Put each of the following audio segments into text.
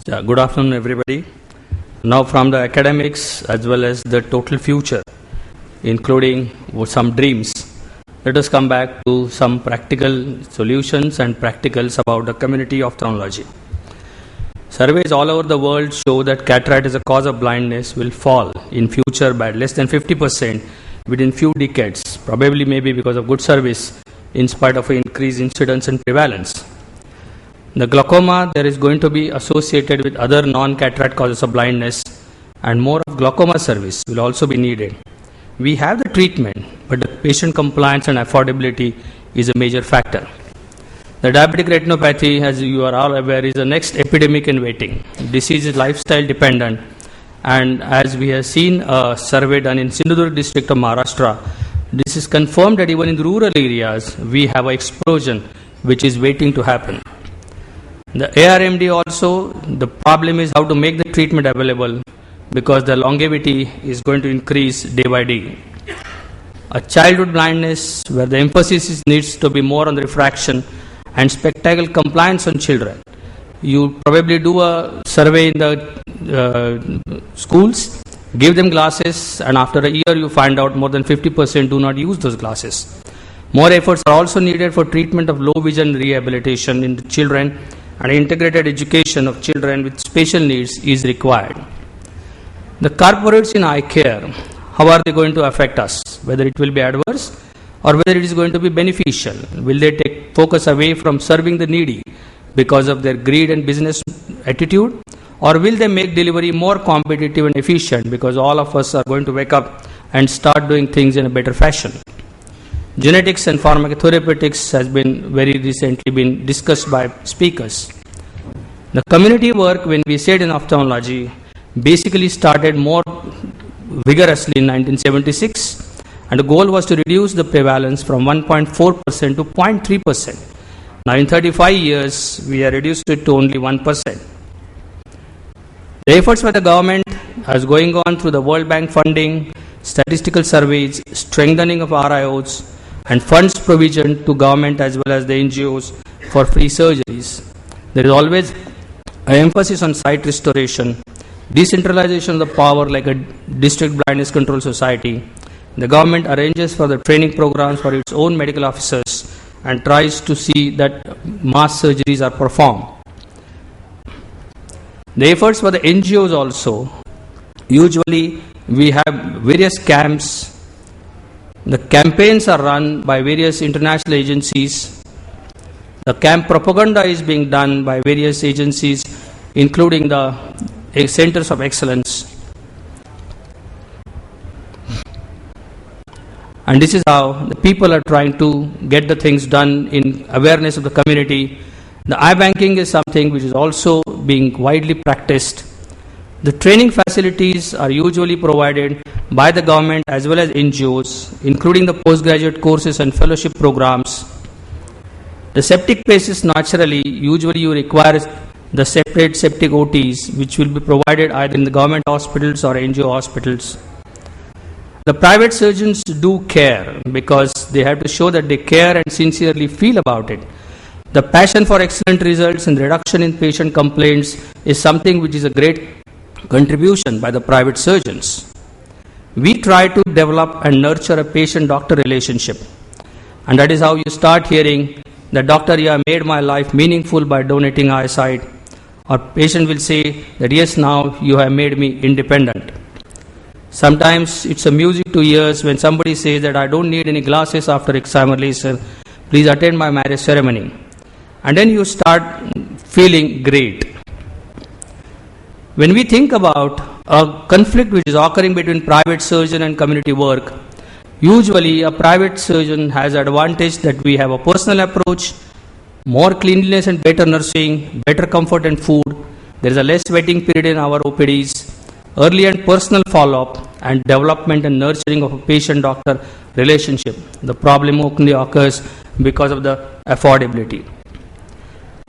Yeah, good afternoon, everybody. Now, from the academics as well as the total future, including some dreams, let us come back to some practical solutions and practicals about the community of ophthalmology. Surveys all over the world show that cataract as a cause of blindness will fall in future by less than 50% within few decades, probably maybe because of good service in spite of increased incidence and prevalence. The glaucoma there is going to be associated with other non-cataract causes of blindness, and more of glaucoma service will also be needed. We have the treatment, but the patient compliance and affordability is a major factor. The diabetic retinopathy, as you are all aware, is the next epidemic in waiting. Disease is lifestyle dependent, and as we have seen a survey done in Sindhudurg district of Maharashtra, this is confirmed that even in rural areas we have an explosion which is waiting to happen. The ARMD also, the problem is how to make the treatment available because the longevity is going to increase day by day. A childhood blindness where the emphasis needs to be more on the refraction and spectacle compliance on children. You probably do a survey in the schools, give them glasses, and after a year you find out more than 50% do not use those glasses. More efforts are also needed for treatment of low vision rehabilitation in the children, and integrated education of children with special needs is required. The corporates in eye care, how are they going to affect us? Whether it will be adverse or whether it is going to be beneficial. Will they take focus away from serving the needy because of their greed and business attitude? Or will they make delivery more competitive and efficient because all of us are going to wake up and start doing things in a better fashion? Genetics and pharmacotherapeutics has been very recently been discussed by speakers. The community work, when we said in ophthalmology, basically started more vigorously in 1976, and the goal was to reduce the prevalence from 1.4% to 0.3%. Now in 35 years, we are reduced it to only 1%. The efforts by the government as going on through the World Bank funding, statistical surveys, strengthening of RIOs, and funds provision to government as well as the NGOs for free surgeries. There is always an emphasis on sight restoration, decentralization of the power like a district blindness control society. The government arranges for the training programs for its own medical officers and tries to see that mass surgeries are performed. The efforts for the NGOs also, usually we have various camps. The campaigns are run by various international agencies. The camp propaganda is being done by various agencies, including the centers of excellence. And this is how the people are trying to get the things done in awareness of the community. The eye banking is something which is also being widely practiced. The training facilities are usually provided by the government as well as NGOs, including the postgraduate courses and fellowship programs. The septic patients naturally, usually you require the separate septic OTs, which will be provided either in the government hospitals or NGO hospitals. The private surgeons do care because they have to show that they care and sincerely feel about it. The passion for excellent results and reduction in patient complaints is something which is a great contribution by the private surgeons. We try to develop and nurture a patient-doctor relationship, and that is how you start hearing that doctor, you have made my life meaningful by donating eyesight, or patient will say that yes, now you have made me independent. Sometimes it's a music to ears when somebody says that I don't need any glasses after examination, please attend my marriage ceremony, and then you start feeling great. When we think about a conflict which is occurring between private surgeon and community work, usually a private surgeon has advantage that we have a personal approach, more cleanliness and better nursing, better comfort and food. There is a less waiting period in our OPDs, early and personal follow-up, and development and nurturing of a patient-doctor relationship. The problem only occurs because of the affordability.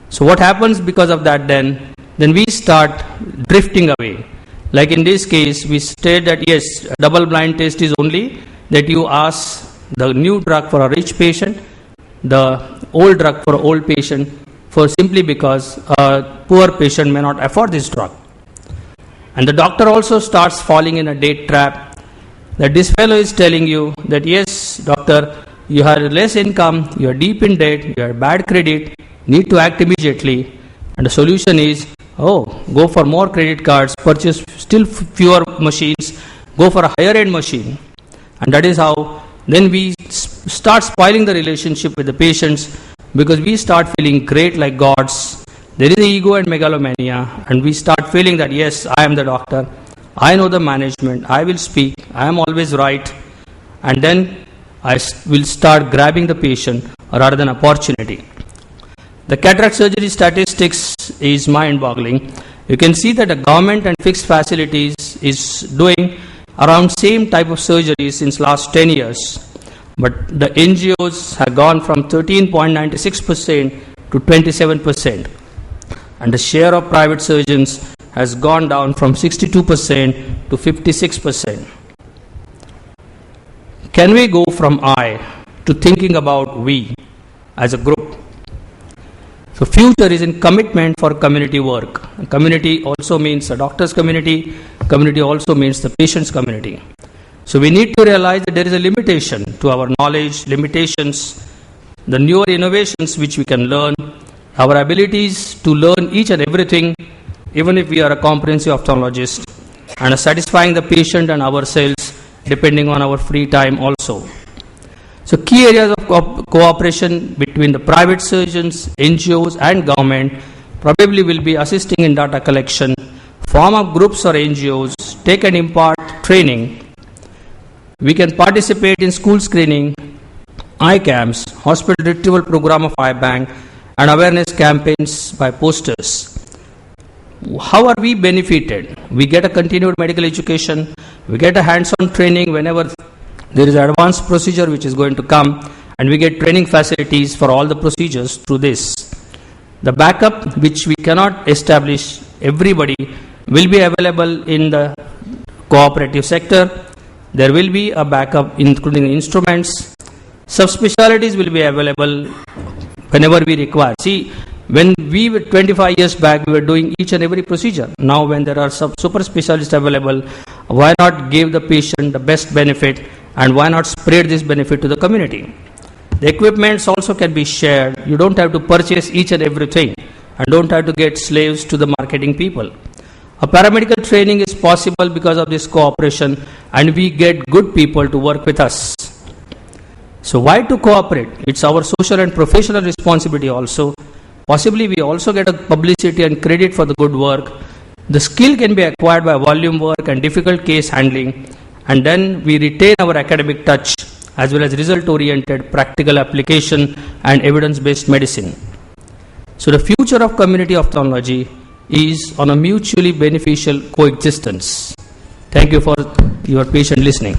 So what happens because of that then? Then we start drifting away. Like in this case, we state that yes, a double-blind test is only that you ask the new drug for a rich patient, the old drug for an old patient for simply because a poor patient may not afford this drug. And the doctor also starts falling in a debt trap, that this fellow is telling you that yes, doctor, you have less income, you are deep in debt, you have bad credit, need to act immediately. And the solution is, go for more credit cards, purchase still fewer machines, go for a higher end machine. And that is how then we start spoiling the relationship with the patients, because we start feeling great like gods. There is ego and megalomania, and we start feeling that yes, I am the doctor, I know the management, I will speak, I am always right. And then I will start grabbing the patient rather than opportunity. The cataract surgery statistics is mind-boggling. You can see that the government and fixed facilities is doing around same type of surgery since last 10 years. But the NGOs have gone from 13.96% to 27%. And the share of private surgeons has gone down from 62% to 56%. Can we go from I to thinking about we as a group? So future is in commitment for community work. Community also means the doctor's community. Community also means the patient's community. So we need to realize that there is a limitation to our knowledge, limitations, the newer innovations which we can learn, our abilities to learn each and everything, even if we are a comprehensive ophthalmologist, and satisfying the patient and ourselves depending on our free time also. So key areas of cooperation between the private surgeons, NGOs and government probably will be assisting in data collection, form up groups or NGOs, take and impart training. We can participate in school screening, eye camps, hospital retrieval program of eye bank, and awareness campaigns by posters. How are we benefited? We get a continued medical education, we get a hands-on training whenever there is an advanced procedure which is going to come, and we get training facilities for all the procedures through this. The backup which we cannot establish, everybody will be available in the cooperative sector. There will be a backup including instruments. Subspecialties will be available whenever we require. See, when we were 25 years back, we were doing each and every procedure. Now when there are super specialists available, why not give the patient the best benefit, and why not spread this benefit to the community? The equipments also can be shared. You don't have to purchase each and everything, and don't have to get slaves to the marketing people. A paramedical training is possible because of this cooperation, and we get good people to work with us. So why to cooperate? It's our social and professional responsibility also. Possibly we also get a publicity and credit for the good work. The skill can be acquired by volume work and difficult case handling, and then we retain our academic touch as well as result-oriented practical application and evidence-based medicine. So the future of community ophthalmology is on a mutually beneficial coexistence. Thank you for your patient listening.